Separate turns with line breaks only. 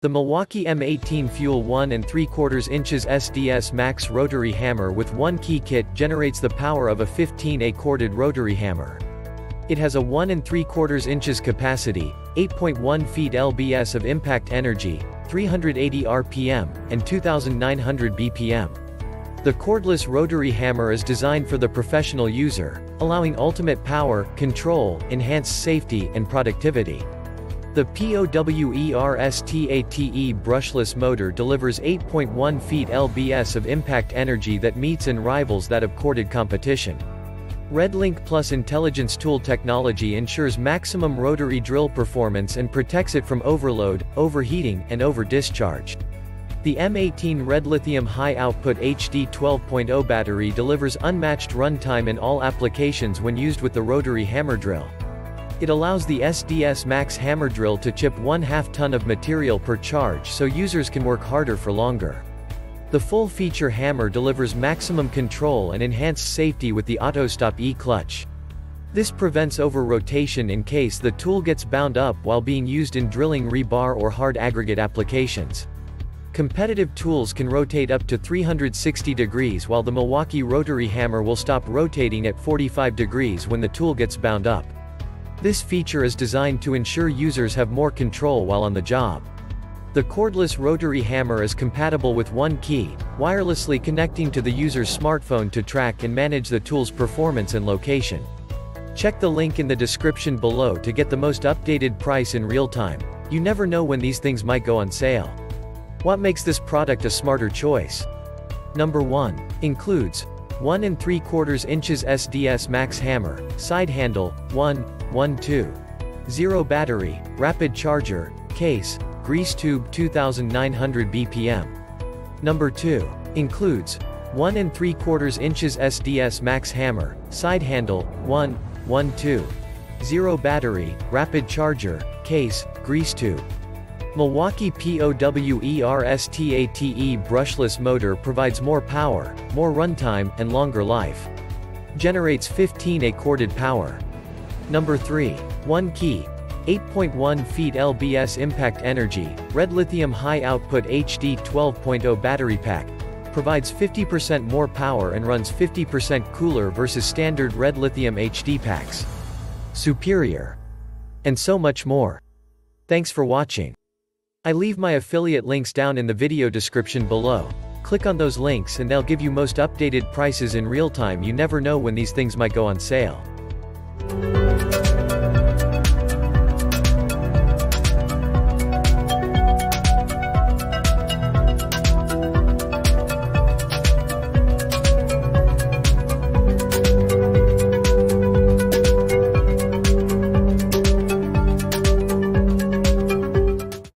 The Milwaukee M18 Fuel 1 3/4 inches SDS Max Rotary Hammer with 1 key kit generates the power of a 15A corded rotary hammer. It has a 1 3/4 inches capacity, 8.1 ft-lbs of impact energy, 380 RPM, and 2,900 BPM. The cordless rotary hammer is designed for the professional user, allowing ultimate power, control, enhanced safety, and productivity. The POWERSTATE Brushless Motor delivers 8.1 ft-lbs of impact energy that meets and rivals that of corded competition. REDLINK Plus intelligence tool technology ensures maximum rotary drill performance and protects it from overload, overheating, and over-discharge. The M18 REDLITHIUM high-output HD 12.0 battery delivers unmatched runtime in all applications when used with the rotary hammer drill. It allows the SDS Max hammer drill to chip 1/2 ton of material per charge so users can work harder for longer. The full-feature hammer delivers maximum control and enhanced safety with the AUTOSTOP E-Clutch. This prevents over-rotation in case the tool gets bound up while being used in drilling rebar or hard aggregate applications. Competitive tools can rotate up to 360 degrees while the Milwaukee rotary hammer will stop rotating at 45 degrees when the tool gets bound up. This feature is designed to ensure users have more control while on the job. The cordless rotary hammer is compatible with 1 key, wirelessly connecting to the user's smartphone to track and manage the tool's performance and location. Check the link in the description below to get the most updated price in real time. You never know when these things might go on sale. What makes this product a smarter choice? Number 1. Includes 1 3/4 inches SDS Max Hammer, side handle, 1.12. 0 battery, rapid charger, case, grease tube 2,900 BPM. Number 2. Includes 1 3/4 inches SDS Max Hammer, side handle, 1.12. 0 battery, rapid charger, case, grease tube. Milwaukee POWERSTATE Brushless Motor provides more power, more runtime, and longer life. Generates 15A corded power. Number 3. 1 key. 8.1 ft-lbs impact energy, REDLITHIUM high-output HD 12.0 battery pack. Provides 50% more power and runs 50% cooler versus standard REDLITHIUM HD packs. Superior. And so much more. Thanks for watching. I leave my affiliate links down in the video description below. Click on those links and they'll give you most updated prices in real time. You never know when these things might go on sale.